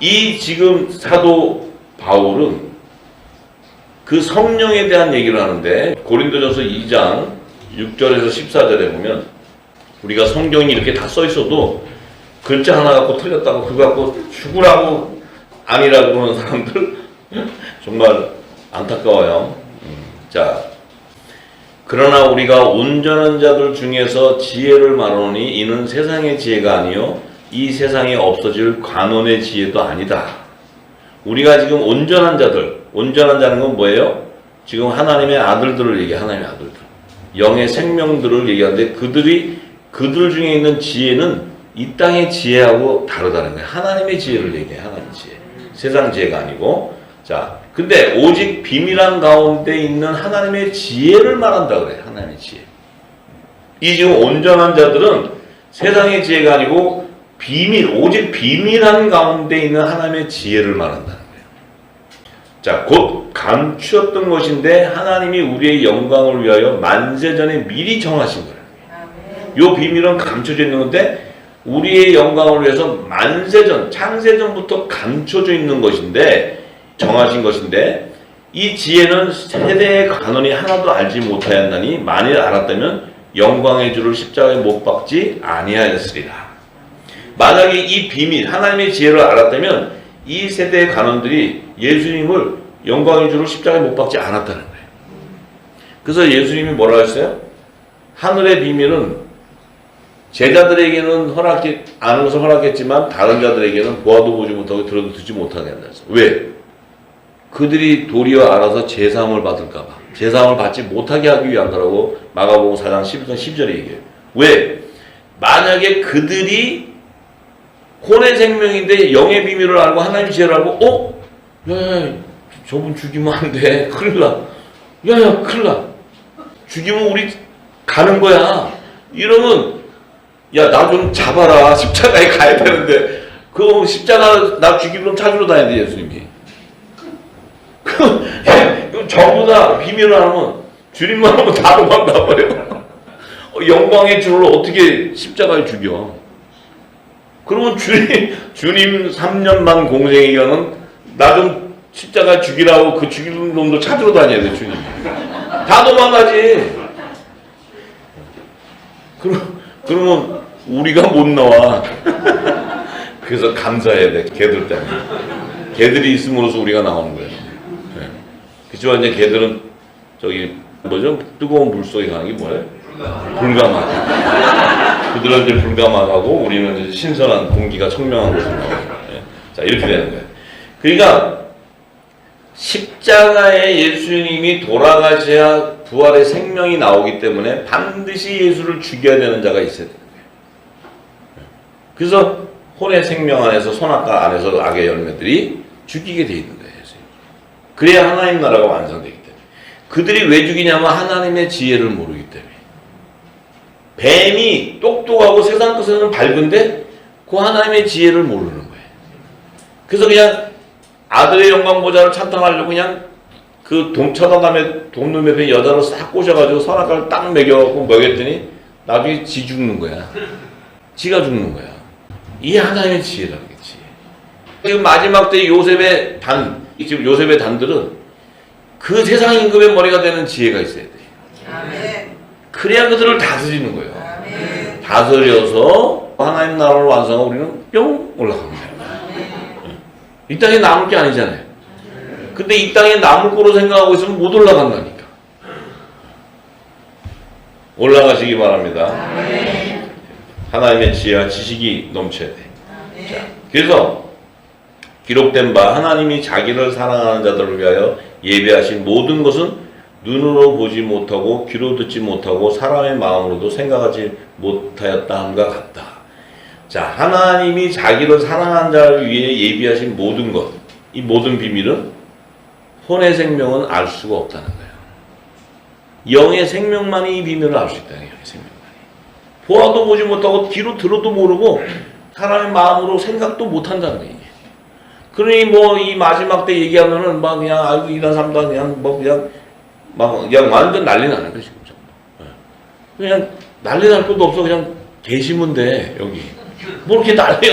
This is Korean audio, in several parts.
이 지금 사도 바울은 그 성령에 대한 얘기를 하는데 고린도전서 2장 6절에서 14절에 보면 우리가 성경이 이렇게 다 써 있어도 글자 하나 갖고 틀렸다고 그거 갖고 죽으라고 아니라고 하는 사람들 정말 안타까워요. 자, 그러나 우리가 온전한 자들 중에서 지혜를 말하노니 이는 세상의 지혜가 아니요 이 세상에 없어질 관원의 지혜도 아니다. 우리가 지금 온전한 자들, 온전한 자는 건 뭐예요? 지금 하나님의 아들들을 얘기해. 하나님의 아들들, 영의 생명들을 얘기하는데 그들 중에 있는 지혜는 이 땅의 지혜하고 다르다는 거예요. 하나님의 지혜를 얘기해. 하나님의 지혜, 세상 지혜가 아니고. 자, 근데 오직 비밀한 가운데 있는 하나님의 지혜를 말한다 그래. 하나님의 지혜. 이 지금 온전한 자들은 세상의 지혜가 아니고 오직 비밀한 가운데 있는 하나님의 지혜를 말한다는 거예요. 자, 곧 감추었던 것인데 하나님이 우리의 영광을 위하여 만세전에 미리 정하신 거예요. 이 비밀은 감춰져 있는 건데 우리의 영광을 위해서 만세전, 창세전부터 감춰져 있는 것인데, 정하신 것인데, 이 지혜는 세대의 간원이 하나도 알지 못하였나니 만일 알았다면 영광의 주를 십자가에 못 박지 아니하였으리라. 만약에 이 비밀, 하나님의 지혜를 알았다면 이 세대의 간원들이 예수님을 영광의 주를 십자가에 못 박지 않았다는 거예요. 그래서 예수님이 뭐라고 했어요? 하늘의 비밀은 제자들에게는 아는 것을 허락했지만 다른 자들에게는 보아도 보지 못하고 들어도 듣지 못하게 한다. 왜? 그들이 도리어 알아서 제사함을 받을까 봐. 제사함을 받지 못하게 하기 위한 거라고 마가복음 4장 11절 10절에 얘기해요. 왜? 만약에 그들이 혼의 생명인데 영의 비밀을 알고 하나님 지혜를 알고 야, 저분 죽이면 안 돼. 큰일 나. 야, 큰일 나. 죽이면 우리 가는 거야. 이러면 야, 나 좀 잡아라. 십자가에 가야 되는데. 그럼 십자가 나 죽이면 찾으러 다녀야 돼, 예수님이. 그럼 전부 다 비밀을 하면 주님만 하면 다 도망가 버려. 영광의 주를 어떻게 십자가에 죽여? 그러면 주님 3년만 공생의 기간은 나 좀 십자가에 죽이라고 그 죽이는 놈도 찾으러 다녀야 돼, 주님. 다 도망가지. 그러면 우리가 못 나와. 그래서 감사해야 돼. 걔들 때문에. 걔들이 있음으로써 우리가 나오는 거예요. 네. 그치만 이제 걔들은 뭐죠? 뜨거운 물 속에 가는 게 뭐예요? 불가마. 그들은 이제 불가마하고 우리는 이제 신선한 공기가 청명한 곳으로 나와요. 네. 자, 이렇게 되는 거예요. 그러니까 십자가에 예수님이 돌아가셔야 부활의 생명이 나오기 때문에 반드시 예수를 죽여야 되는 자가 있어야 돼요. 그래서 혼의 생명 안에서 선악과 안에서 악의 열매들이 죽이게 돼 있는 거예요. 그래야 하나님 나라가 완성되기 때문에. 그들이 왜 죽이냐면 하나님의 지혜를 모르기 때문에. 뱀이 똑똑하고 세상 것에는 밝은데 그 하나님의 지혜를 모르는 거예요. 그래서 그냥 아들의 영광 보좌를 찬탄하려고 그냥 그 쳐다남의 돈눈 옆에 여자를 싹 꼬셔가지고 선악과를 딱 먹여갖고 먹였더니 나중에 지 죽는 거야. 지가 죽는 거야. 이게 하나님의 지혜라는 게 지혜. 지금 마지막 때 요셉의 단들은 그 세상 임금의 머리가 되는 지혜가 있어야 돼. 그래야 그들을 다스리는 거예요. 다스려서 하나님 나라를 완성하고 우리는 뿅 올라갑니다. 이 땅에 남을 게 아니잖아요. 근데 이 땅에 남을 거로 생각하고 있으면 못 올라간다니까. 올라가시기 바랍니다. 하나님의 지혜와 지식이 넘쳐야 돼. 자, 그래서 기록된 바 하나님이 자기를 사랑하는 자들을 위하여 예배하신 모든 것은 눈으로 보지 못하고 귀로 듣지 못하고 사람의 마음으로도 생각하지 못하였다 함과 같다. 자, 하나님이 자기를 사랑하는 자를 위해 예비하신 모든 것, 이 모든 비밀은 혼의 생명은 알 수가 없다는 거예요. 영의 생명만이 이 비밀을 알 수 있다는 거예요. 영의 생명만이. 보아도 보지 못하고 귀로 들어도 모르고 사람의 마음으로 생각도 못한다는 거예요. 그러니 뭐 이 마지막 때 얘기하면은 막 그냥 아이고 이런 사람도 그냥 뭐 그냥 완전 난리 나는 거지. 그냥 난리 날 것도 없어. 그냥 계시면 돼 여기. 뭐 이렇게 난리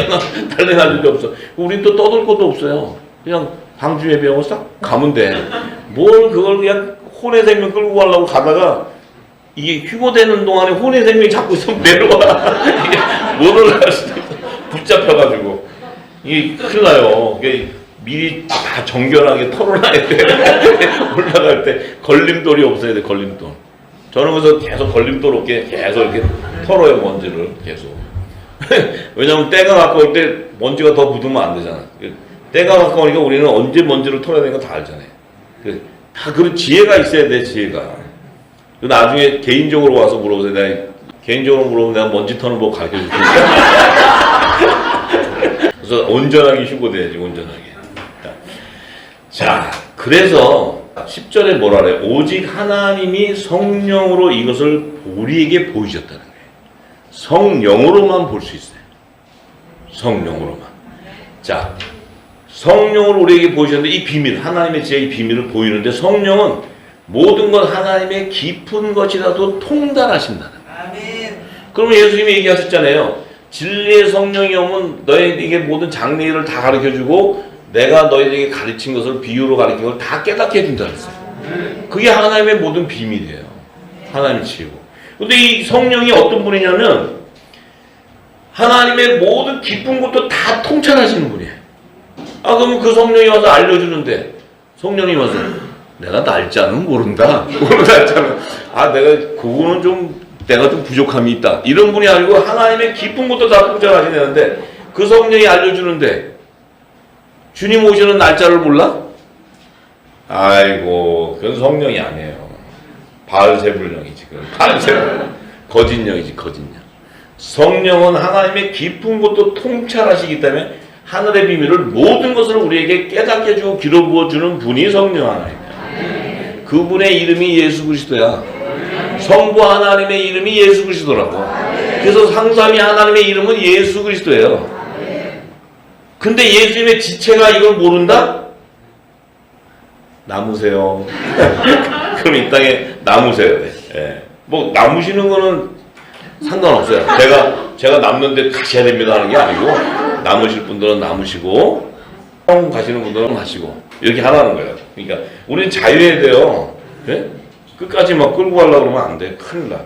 날 일이 없어. 우린 또 떠들 것도 없어요. 그냥 방주 예배하고 싹 가면 돼. 뭘 그걸 그냥 혼의 생명 끌고 가려고 가다가 이게 휴고되는 동안에 혼의 생명이 자꾸 있으면 내려와. 이게 못 올라갈 수도 있어. 붙잡혀가지고. 이게 큰일 나요. 이게 미리 다 정결하게 털어놔야 돼. 올라갈 때 걸림돌이 없어야 돼, 걸림돌. 저는 그래서 계속 걸림돌 없게 계속 이렇게 털어요, 먼지를 계속. 왜냐면 때가 가까울 때 먼지가 더 묻으면 안 되잖아. 때가 가까우니까 우리는 언제 먼지를 털어야 되는 거 다 알잖아요. 다 그런 지혜가 있어야 돼, 지혜가. 나중에 개인적으로 와서 물어보세요. 내가 개인적으로 물어보면 내가 먼지 터는 법 가르쳐 줄 테니까. 그래서 온전하게 휴고돼야지, 온전하게. 자, 그래서 10절에 뭐라 그래요? 오직 하나님이 성령으로 이것을 우리에게 보이셨다는 거예요. 성령으로만 볼 수 있어요. 성령으로만. 자, 성령으로 우리에게 보이셨는데 이 비밀, 하나님의 지혜의 비밀을 보이는데 성령은 모든 것 하나님의 깊은 것이라도 통달하신다는 거예요. 아멘. 그러면 예수님이 얘기하셨잖아요. 진리의 성령이 오면 너희에게 모든 장래일을 다 가르쳐주고 내가 너희에게 가르친 것을 비유로 가르친 걸 다 깨닫게 해준다 그랬어요. 그게 하나님의 모든 비밀이에요. 하나님의 지혜고. 근데 이 성령이 어떤 분이냐면 하나님의 모든 깊은 것도 다 통찰하시는 분이에요. 아, 그러면 그 성령이 와서 알려주는데 성령이 와서 내가 날짜는 모른다. 날짜는 아, 그거는 내가 좀 부족함이 있다. 이런 분이 아니고 하나님의 깊은 것도 다 통찰하시는데 그 성령이 알려주는데 주님 오시는 날짜를 몰라? 아이고, 그건 성령이 아니에요. 바알세불령이지. 바알세불령. 거짓령이지, 거짓령. 성령은 하나님의 깊은 것도 통찰하시기 때문에 하늘의 비밀을 모든 것을 우리에게 깨닫게 해주고 기록 부어주는 분이 성령 하나님이야. 그분의 이름이 예수 그리스도야. 성부 하나님의 이름이 예수 그리스도라고. 그래서 상삼위 하나님의 이름은 예수 그리스도예요. 근데 예수님의 지체가 이걸 모른다? 남으세요. 그럼 이 땅에 남으세요. 예. 뭐 남으시는 거는 상관없어요. 제가 남는데 가셔야 됩니다 하는 게 아니고 남으실 분들은 남으시고 가시는 분들은 가시고 이렇게 하라는 거예요. 그러니까 우리는 자유해야 돼요. 예? 끝까지 막 끌고 가려고 그러면 안 돼. 큰일 나.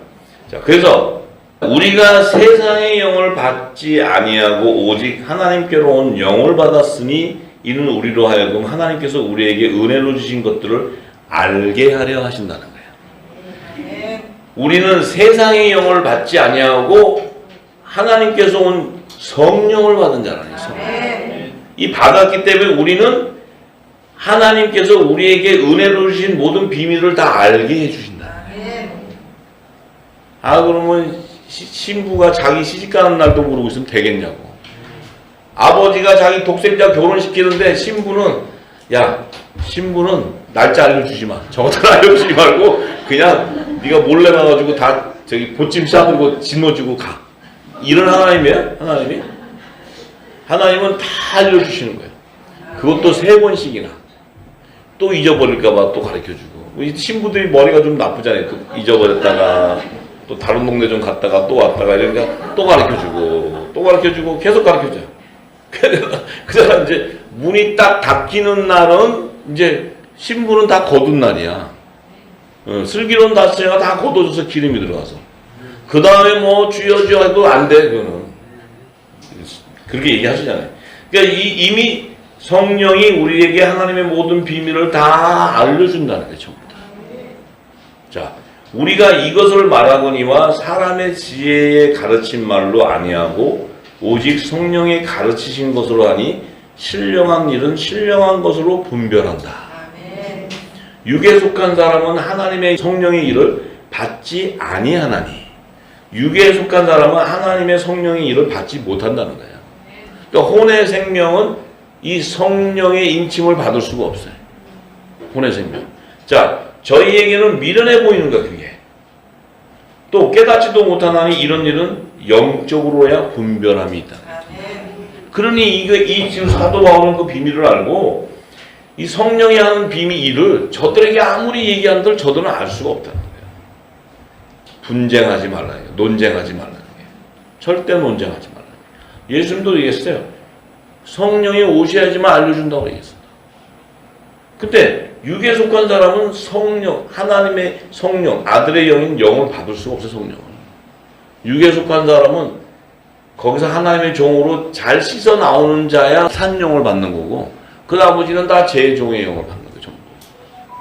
자, 그래서 우리가 세상의 영을 받지 아니하고 오직 하나님께로 온 영을 받았으니 이는 우리로 하여금 하나님께서 우리에게 은혜로 주신 것들을 알게 하려 하신다는 거예요. 우리는 세상의 영을 받지 아니하고 하나님께서 온 성령을 받은 자라니. 성령. 이 받았기 때문에 우리는 하나님께서 우리에게 은혜로 주신 모든 비밀을 다 알게 해주신다. 아, 그러면 신부가 자기 시집가는 날도 모르고 있으면 되겠냐고. 아버지가 자기 독생자 결혼시키는데 신부는 날짜 알려주지 마. 저것들 알려주지 말고 그냥 네가 몰래 나가지고 다 저기 보찜 싸들고 짊어지고 가. 이런 하나님이에요? 하나님은 다 알려주시는 거예요. 그것도 3번씩이나. 또 잊어버릴까봐 또 가르쳐주고. 우리 신부들이 머리가 좀 나쁘잖아요. 또 잊어버렸다가 또 다른 동네 좀 갔다가 또 왔다가 이러니까 또 가르쳐주고 계속 가르쳐줘요. 그러다 이제 문이 딱 닫히는 날은 이제 신부는 다 거둔 날이야. 슬기로운 다스리가 다 걷어줘서 기름이 들어가서. 그 다음에 뭐 주여 해도 안 돼, 그거는. 그렇게 얘기하시잖아요. 그러니까 이미 성령이 우리에게 하나님의 모든 비밀을 다 알려준다는 거예요, 전부 다. 자, 우리가 이것을 말하거니와 사람의 지혜에 가르친 말로 아니하고 오직 성령의 가르치신 것으로 하니 신령한 일은 신령한 것으로 분별한다. 아멘. 육에 속한 사람은 하나님의 성령의 일을 받지 아니하나니 육에 속한 사람은 하나님의 성령의 일을 받지 못한다는 거예요. 그러니까 혼의 생명은 이 성령의 인침을 받을 수가 없어요. 혼의 생명. 자, 저희에게는 미련해 보이는 거야, 그게. 또 깨닫지도 못하나니 이런 일은 영적으로야 분별함이 있다. 그러니 이 지금 사도 바울은 그 비밀을 알고 이 성령이 하는 일을 저들에게 아무리 얘기한들 저들은 알 수가 없다는 거예요. 분쟁하지 말라요. 논쟁하지 말라는 거예요. 절대 논쟁하지 말라요. 예수님도 얘기했어요. 성령이 오셔야지만 알려준다고 얘기했습니다. 근데 육에 속한 사람은 성령, 하나님의 성령, 아들의 영인 영을 받을 수가 없어요. 성령을. 육에 속한 사람은 거기서 하나님의 종으로 잘 씻어 나오는 자야 산 영을 받는 거고, 그 나머지는 다 제 종의 영을 받는 거예요. 전부.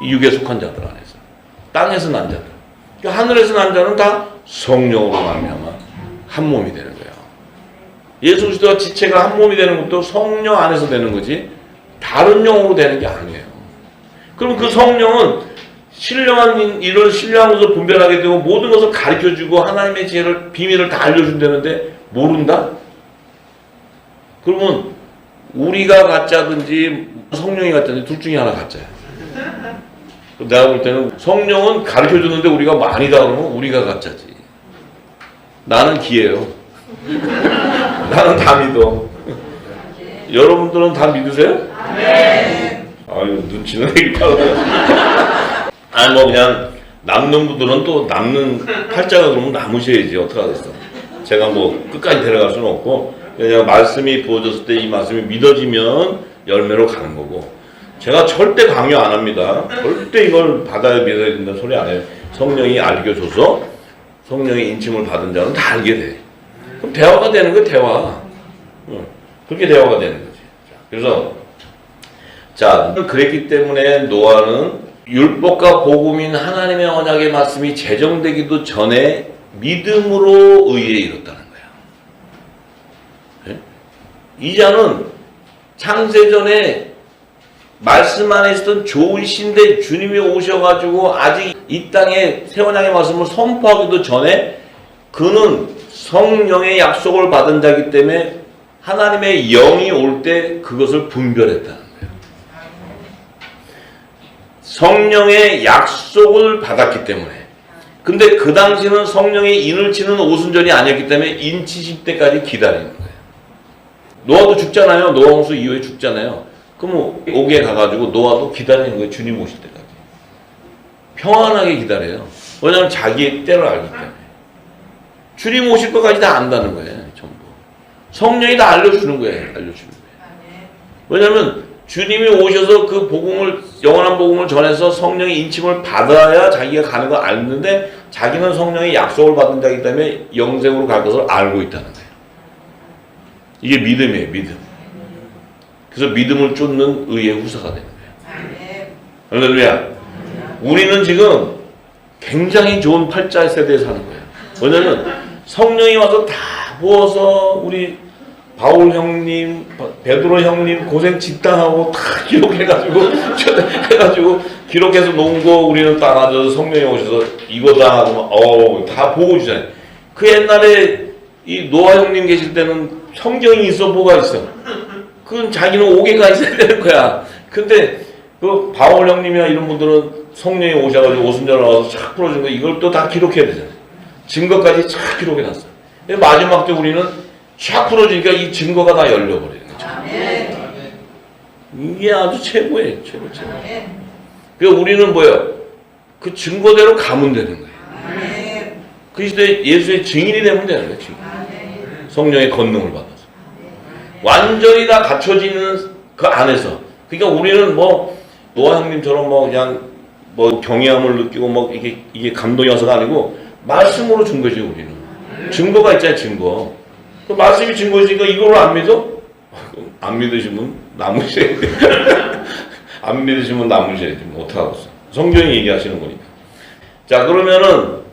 이 육에 속한 자들 안에서. 땅에서 난 자들. 그러니까 하늘에서 난 자는 다 성령으로 말미암아 한 몸이 되는 거예요. 예수 그리스도와 지체가 한 몸이 되는 것도 성령 안에서 되는 거지 다른 영으로 되는 게 아니에요. 그럼 그 성령은 신령한 일을 신령한 것을 분별하게 되고 모든 것을 가르쳐주고 하나님의 지혜를 비밀을 다 알려준다는데 모른다? 그러면 우리가 가짜든지 성령이 가짜든지 둘 중에 하나 가짜야. 내가 볼 때는 성령은 가르쳐주는데 우리가 많이다 그러면 우리가 가짜지. 나는 기예요. 나는 다 믿어. 여러분들은 다 믿으세요? 네. 아유, 눈치는 되게 빠르네. 아니, 뭐, 그냥, 남는 분들은 또 남는, 팔자가 그러면 남으셔야지. 어떡하겠어. 제가 뭐, 끝까지 데려갈 수는 없고, 그냥 말씀이 부어졌을 때 이 말씀이 믿어지면 열매로 가는 거고, 제가 절대 강요 안 합니다. 절대 이걸 받아야 믿어야 된다는 소리 안 해요. 성령이 알려줘서, 성령의 인침을 받은 자는 다 알게 돼. 그럼 대화가 되는 거예요, 대화. 그렇게 대화가 되는 거지. 그래서, 자, 그랬기 때문에 노아는 율법과 복음인 하나님의 언약의 말씀이 제정되기도 전에 믿음으로 의에 이뤘다는 거야. 이 자는 창세전에 말씀 안에 있었던 좋은 신데 주님이 오셔가지고 아직 이 땅에 새 언약의 말씀을 선포하기도 전에 그는 성령의 약속을 받은 자이기 때문에 하나님의 영이 올 때 그것을 분별했다는 거예요. 성령의 약속을 받았기 때문에. 근데 그 당시는 성령의 인을 치는 오순절이 아니었기 때문에 인치실 때까지 기다리는 거예요. 노아도 죽잖아요. 노아 홍수 이후에 죽잖아요. 그럼 옥에 가가지고 노아도 기다리는 거예요. 주님 오실 때까지. 평안하게 기다려요. 왜냐하면 자기의 때를 알기 때문에. 주님 오실 것까지 다 안다는 거예요. 전부. 성령이 다 알려주는 거예요. 알려주는 거예요. 왜냐하면 주님이 오셔서 그 복음을, 영원한 복음을 전해서 성령의 인침을 받아야 자기가 가는 걸 알는데 자기는 성령의 약속을 받은 자이기 때문에 영생으로 갈 것을 알고 있다는 거예요. 이게 믿음이에요. 믿음. 그래서 믿음을 쫓는 의의 후사가 되는 거예요. 할렐루야. 우리는 지금 굉장히 좋은 팔자 세대에 사는 거예요. 왜냐하면 성령이 와서 다 부어서 우리 바울 형님, 베드로 형님 고생 집단하고 다 기록해가지고 기록해서 놓은 거 우리는 딱 앉아서 성령이 오셔서 이거다 하고 다 보고 주잖아요. 그 옛날에 이 노아 형님 계실 때는 성경이 있어 뭐가 있어? 그건 자기는 옥에가 있어야 되는 거야. 근데 그 바울 형님이나 이런 분들은 성령이 오셔가지고 오순절 나와서 착 풀어준 거 이걸 또 다 기록해야 되잖아요. 증거까지 착 기록해놨어. 마지막 때 우리는 쫙 풀어주니까 이 증거가 다 열려버리는 거죠. 이게 아주 최고예요. 최고. 그러니까 우리는 뭐예요? 그 증거대로 가면 되는 거예요. 그 시대에 예수의 증인이 되면 되는 거예요. 증인. 성령의 권능을 받아서. 완전히 다 갖춰지는 그 안에서. 그러니까 우리는 뭐 노아 형님처럼 뭐 그냥 뭐 경외함을 느끼고 뭐 이게 감동이 와서가 아니고 말씀으로 준 거죠. 우리는. 증거가 있잖아요. 증거. 그 말씀이 증거지니까 이거를 안 믿어? 안 믿으시면 남으셔야 돼. 안 믿으시면 남으셔야지. 뭐 어떡하겠어. 성경이 얘기하시는 거니까. 자, 그러면은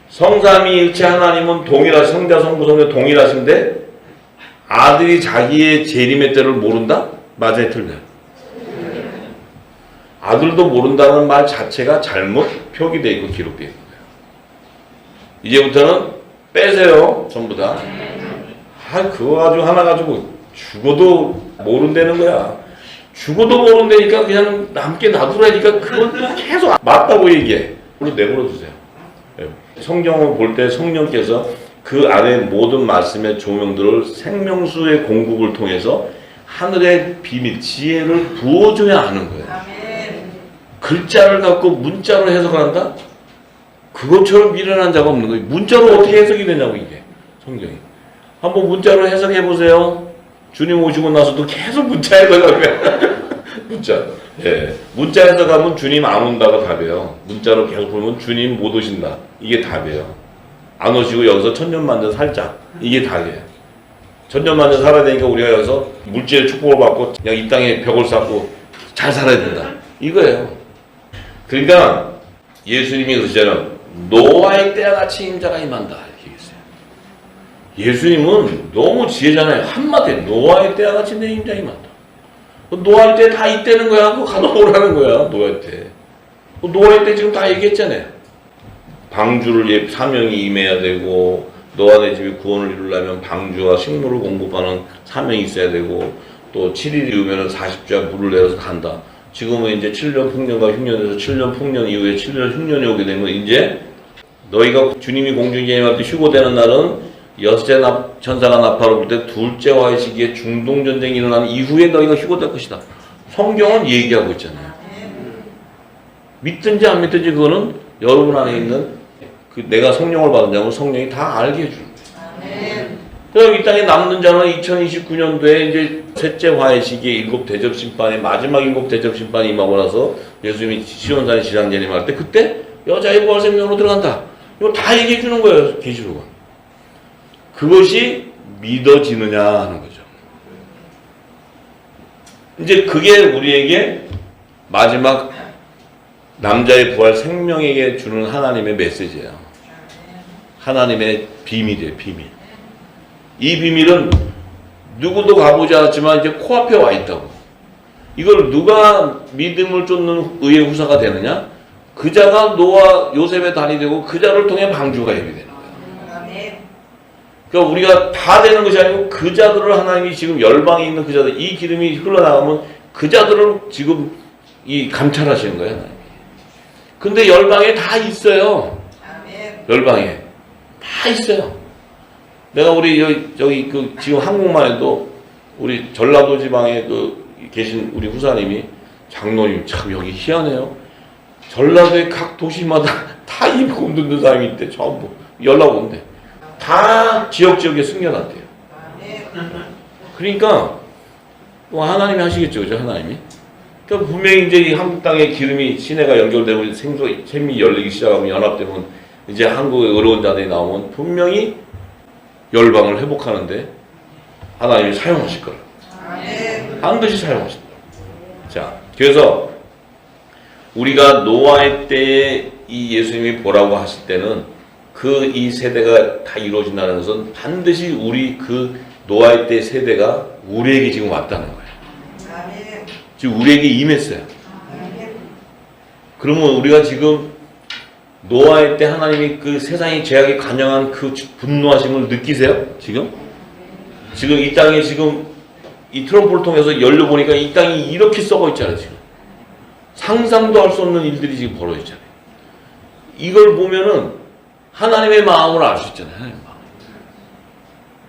성삼위일체 하나님은 성자 성부 성자 동일하신데 아들이 자기의 재림의 때를 모른다? 맞아요, 틀려요? 아들도 모른다는 말 자체가 잘못 표기되어 있고 기록되어 있는 거예요. 이제부터는 빼세요. 전부 다. 그거 가지고 하나 가지고 죽어도 모른다는 거야. 죽어도 모른다니까 그냥 남게 놔두라니까 그건 계속 맞다고 얘기해. 내버려 두세요. 성경을 볼 때 성령께서 그 안에 모든 말씀의 조명들을 생명수의 공급을 통해서 하늘의 비밀, 지혜를 부어줘야 하는 거예요. 글자를 갖고 문자로 해석을 한다? 그것처럼 미련한 자가 없는 거예요. 문자로 어떻게 해석이 되냐고 이게 성경이. 한번 문자로 해석해 보세요. 주님 오시고 나서도 계속 문자 해석하면 문자. 예. 문자 해석하면 주님 안 온다고 답이에요. 문자로 계속 보면 주님 못 오신다. 이게 답이에요. 안 오시고 여기서 천년만년 살자. 이게 답이에요. 천년만년 살아야 되니까 우리가 여기서 물질의 축복을 받고 그냥 이 땅에 벽을 쌓고 잘 살아야 된다. 이거예요. 그러니까 예수님이 그러시잖아요. 노아의 때와 같이 임자가 임한다. 이렇게 얘기했어요. 예수님은 너무 지혜잖아요. 한마디에 노아의 때와 같이 내 임자가 임한다. 노아의 때 다 있다는 거야. 그거 가둬놓으라는 거야. 노아의 때. 노아의 때 지금 다 얘기했잖아요. 방주를 사명이 임해야 되고 노아네 집이 구원을 이루려면 방주와 식물을 공급하는 사명이 있어야 되고 또 7일 이후면 40주야 물을 내려서 간다. 지금은 이제 7년 풍년과 흉년에서 7년 풍년 이후에 7년 흉년이 오게 되면 이제 너희가 주님이 공중에 임할 때 휴고되는 날은 여섯째 천사가 나팔을 불 때 둘째 화의 시기에 중동전쟁이 일어나는 이후에 너희가 휴고될 것이다. 성경은 얘기하고 있잖아요. 믿든지 안 믿든지 그거는 여러분 안에 있는 그 내가 성령을 받은 자면 성령이 다 알게 해주는 거예요. 그래서 이 땅에 남는 자는 2029년도에 이제 셋째 화의 시기에 일곱 대접 심판의 마지막 일곱 대접 심판이 임하고 나서 예수님이 시온산에 지상재림할 때 그때 여자의 부활 생명으로 들어간다. 이거 다 얘기해 주는 거예요. 계시록은. 그것이 믿어지느냐 하는 거죠. 이제 그게 우리에게 마지막 남자의 부활 생명에게 주는 하나님의 메시지예요. 하나님의 비밀이에요. 비밀. 이 비밀은 누구도 가보지 않았지만 이제 코앞에 와 있다고. 이걸 누가 믿음을 쫓는 의의 후사가 되느냐? 그 자가 노아 요셉의 단이 되고 그 자를 통해 방주가 예비되는 거예요. 그러니까 우리가 다 되는 것이 아니고 그 자들을 하나님이 지금 열방에 있는 그 자들 이 기름이 흘러나가면 그 자들을 지금 이 감찰하시는 거예요. 하나님이. 근데 열방에 다 있어요. 열방에 다 있어요. 내가 우리 저기 그 지금 한국만 해도 우리 전라도 지방에 그 계신 우리 후사님이 장로님 참 여기 희한해요. 전라도의 각 도시마다 다 입고 듣는 사람이 있대. 전부 연락 온대. 다 지역에 숨겨놨대요. 그러니까 뭐 하나님이 하시겠죠, 그죠? 하나님이. 그러니까 분명히 이제 이 한국 땅에 기름이 시내가 연결되면 샘이 열리기 시작하면 연합되면 이제 한국의 어려운 자들이 나오면 분명히 열방을 회복하는데 하나님이 사용하실 거예요. 반드시 사용하실 거예요. 자, 그래서 우리가 노아의 때에 이 예수님이 보라고 하실 때는 그 이 세대가 다 이루어진다는 것은 반드시 우리 그 노아의 때 세대가 우리에게 지금 왔다는 거예요. 지금 우리에게 임했어요. 그러면 우리가 지금 노아의 때 하나님이 그 세상이 죄악에 관영한 그 분노하심을 느끼세요? 지금 이 땅에 지금 이 트럼프를 통해서 열려보니까 이 땅이 이렇게 썩어 있잖아요. 지금 상상도 할 수 없는 일들이 지금 벌어졌잖아요. 이걸 보면은 하나님의 마음을 알 수 있잖아요. 하나님의 마음.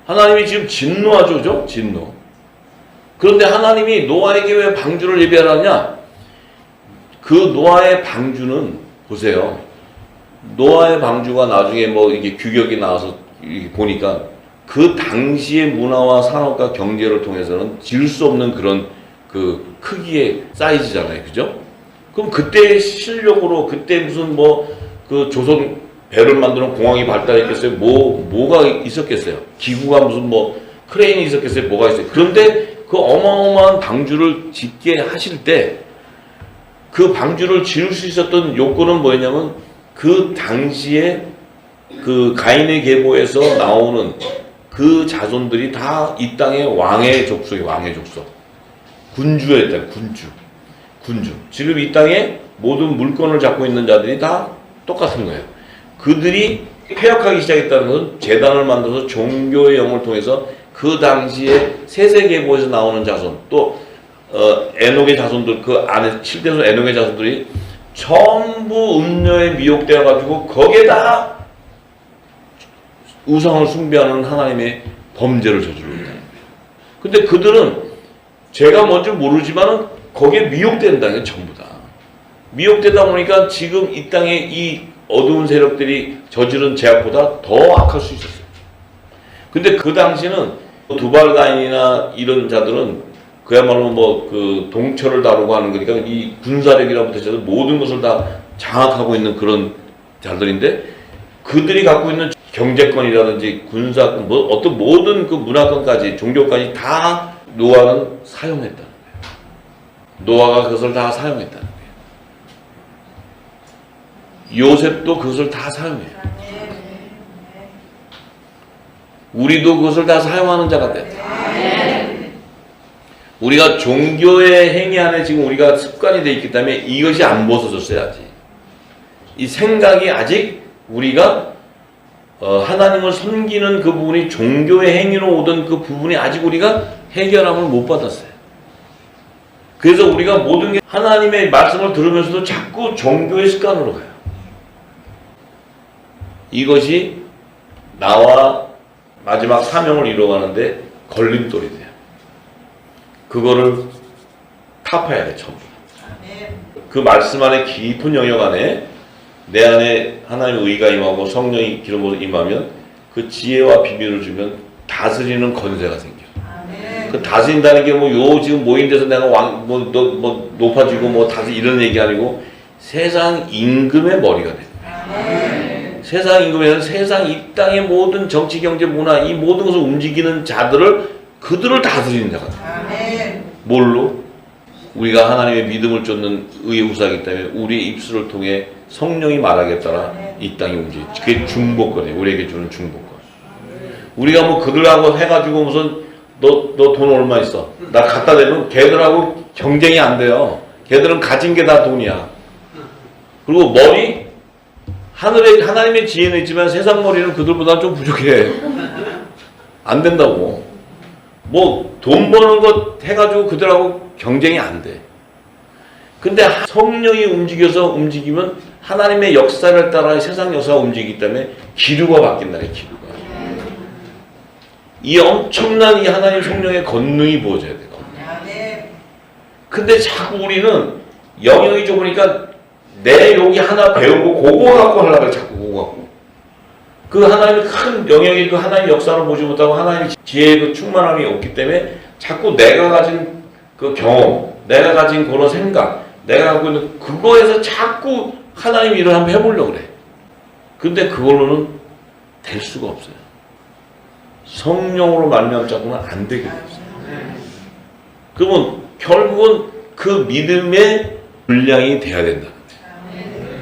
하나님이 지금 진노하죠, 그죠? 진노. 그런데 하나님이 노아에게 왜 방주를 예비하느냐? 그 노아의 방주는 보세요. 노아의 방주가 나중에 뭐 이게 규격이 나와서 보니까 그 당시의 문화와 산업과 경제를 통해서는 지을 수 없는 그런 그 크기의 사이즈잖아요, 그죠? 그럼 그때 실력으로 그때 무슨 뭐 그 조선 배를 만드는 공항이 발달했겠어요? 뭐가 있었겠어요? 기구가 무슨 뭐 크레인이 있었겠어요? 뭐가 있어요? 그런데 그 어마어마한 방주를 짓게 하실 때 그 방주를 지을 수 있었던 요건은 뭐였냐면 그 당시에 그 가인의 계보에서 나오는 그 자손들이 다 이 땅의 왕의 족속이에요. 왕의 족속. 군주였다. 군주. 지금 이 땅에 모든 물건을 잡고 있는 자들이 다 똑같은 거예요. 그들이 폐역하기 시작했다는 것은 제단을 만들어서 종교의 영을 통해서 그 당시에 세세계보에서 나오는 자손 또 에녹의 자손들 그 안에 7대손 에녹의 자손들이 전부 음녀에 미혹되어 가지고 거기에다 우상을 숭배하는 하나님의 범죄를 저지르고 있다는 거예요. 근데 그들은 제가 뭔지 모르지만은 거기에 미혹된다는 게 전부 다. 미혹되다 보니까 지금 이 땅에 이 어두운 세력들이 저지른 죄악보다 더 악할 수 있었어요. 근데 그 당시는 두발가인이나 이런 자들은 그야말로 뭐 그 동처를 다루고 하는 거니까 이 군사력이라부터 해서 모든 것을 다 장악하고 있는 그런 자들인데 그들이 갖고 있는 경제권이라든지 군사권, 뭐 어떤 모든 그 문화권까지 종교까지 다 노아는 사용했다는 거예요. 노아가 그것을 다 사용했다는 거예요. 요셉도 그것을 다 사용해요. 우리도 그것을 다 사용하는 자가 됐다. 우리가 종교의 행위 안에 지금 우리가 습관이 되어 있기 때문에 이것이 안 벗어졌어야지. 이 생각이 아직 우리가 하나님을 섬기는 그 부분이 종교의 행위로 오던 그 부분이 아직 우리가 해결함을 못 받았어요. 그래서 우리가 모든 게 하나님의 말씀을 들으면서도 자꾸 종교의 습관으로 가요. 이것이 나와 마지막 사명을 이루어가는데 걸림돌이 돼요. 그거를 타파해야 돼, 전부. 그 말씀 안에 깊은 영역 안에 내 안에 하나님의 의가 임하고 성령이 기름으로 임하면 그 지혜와 비밀을 주면 다스리는 권세가 생겨. 그 다스린다는 게 뭐 요 지금 모인 데서 내가 높아지고 뭐 다스 이런 얘기 아니고 세상 임금의 머리가 돼. 세상 임금에는 세상 이 땅의 모든 정치, 경제, 문화 이 모든 것을 움직이는 자들을 그들을 다스리는 자가 돼. 뭘로? 우리가 하나님의 믿음을 쫓는 의의 후사이기 때문에 우리의 입술을 통해 성령이 말하기에 따라 이 땅이 움직여. 그게 중보권이에요. 우리에게 주는 중보권. 우리가 뭐 그들하고 해가지고 무슨 너 돈 얼마 있어? 나 갖다 대면 걔들하고 경쟁이 안 돼요. 걔들은 가진 게 다 돈이야. 그리고 머리? 하늘에 하나님의 지혜는 있지만 세상 머리는 그들보다 좀 부족해. 안 된다고. 뭐 돈 버는 것 해가지고 그들하고 경쟁이 안 돼. 근데 성령이 움직이면 하나님의 역사를 따라 세상 역사가 움직이기 때문에 기류가 바뀐다. 기류가. 이 엄청난 이 하나님 성령의 권능이 부어져야 돼요. 근데 자꾸 우리는 영역이 좁으니까 내 여기 하나 배우고 그거 갖고 하려고 그래. 자꾸 그거 갖고. 그 하나님의 큰 영역이 그 하나님의 역사를 보지 못하고 하나님의 지혜의 그 충만함이 없기 때문에 자꾸 내가 가진 그 경험, 내가 가진 그런 생각, 내가 갖고 있는 그거에서 자꾸 하나님 일을 한번 해보려고 그래. 근데 그걸로는 될 수가 없어요. 성령으로 말미암자고는 안 되게 돼요. 그러면 결국은 그 믿음의 분량이 돼야 된다.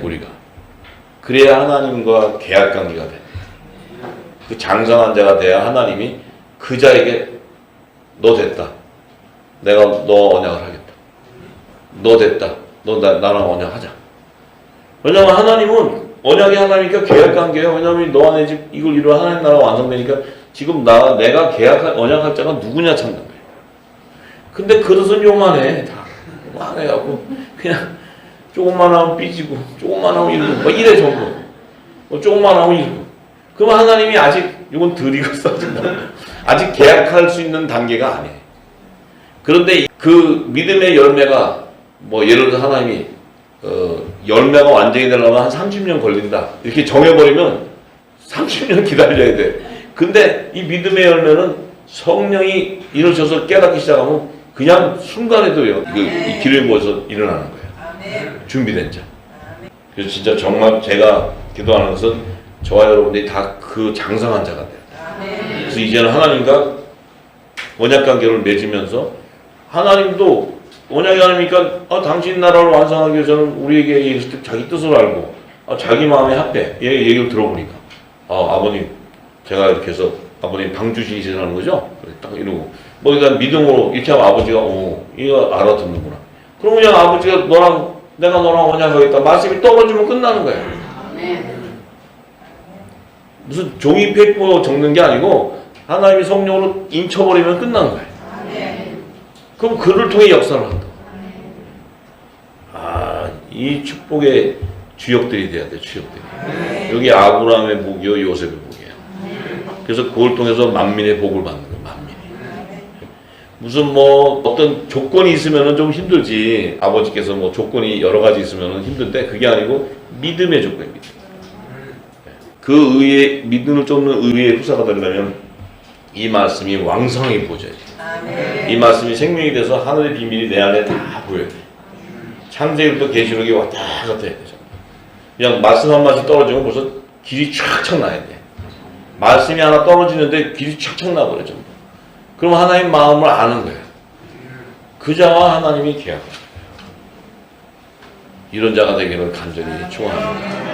우리가. 그래야 하나님과 계약관계가 돼. 그 장성한 자가 돼야 하나님이 그 자에게 너 됐다. 내가 너 언약을 하겠다. 너 됐다. 너 나랑 언약하자. 왜냐하면 하나님은 언약이 하나니까 계약관계예요. 왜냐하면 너 안에 집 이걸 이루어 하나님 나라가 완성되니까 지금 내가 언약할 자가 누구냐 찾는 거예요. 근데 그릇은 요만해. 다 요만해갖고 그냥 조금만 하면 삐지고 조금만 하면 이러고 뭐 이래 전부. 뭐 조금만 하면 이러고. 그럼 하나님이 아직 이건 덜 익었어진다. 아직 계약할 수 있는 단계가 아니에요. 그런데 그 믿음의 열매가 뭐 예를 들어 하나님이 열매가 완전히 되려면 한 30년 걸린다. 이렇게 정해버리면 30년 기다려야 돼. 근데 이 믿음의 열매는 성령이 이루셔서 깨닫기 시작하면 그냥 순간에도요. 이 기름이 부어서 일어나는 거예요. 준비된 자. 그래서 진짜 정말 제가 기도하는 것은 저와 여러분들이 다 그 장성한 자가 돼요. 그래서 이제는 하나님과 언약관계를 맺으면서 하나님도 언약이 아니니까 당신 나라를 완성하기 위해서는 우리에게 자기 뜻을 알고 자기 마음에 합해. 얘 얘기를 들어보니까 아버님 제가 이렇게 해서 아버님 방 주시라는 거죠? 딱 이러고 뭐 그러니까 믿음으로 이렇게 하면 아버지가 이거 알아듣는구나. 그럼 그냥 아버지가 내가 너랑 언약하겠다 말씀이 떨어지면 끝나는 거예요. 무슨 종이 페이퍼 적는 게 아니고 하나님이 성령으로 인쳐버리면 끝나는 거예요. 그럼 그를 통해 역사를 한다. 이 축복의 주역들이 돼야 돼. 주역들이. 여기 아브라함의 복이요 요셉의 복이에요. 그래서 그걸 통해서 만민의 복을 받는 거예요. 만민이. 무슨 뭐 어떤 조건이 있으면은 좀 힘들지. 아버지께서 뭐 조건이 여러 가지 있으면은 힘든데 그게 아니고 믿음의 조건입니다. 그 믿음을 쫓는 의의 후사가 되려면 이 말씀이 왕성하게 보여져야 돼. 이 말씀이 생명이 돼서 하늘의 비밀이 내 안에 다 보여야 돼. 창세기부터 계시록이 왔다 갔다 해야 되죠. 그냥 말씀 한 말씀 떨어지면 벌써 길이 촥촥 나야 돼. 말씀이 하나 떨어지는데 길이 촥촥 나버려져. 그럼 하나님 마음을 아는 거야. 그 자와 하나님이 계약합니다. 이런 자가 되기를 간절히 축원합니다.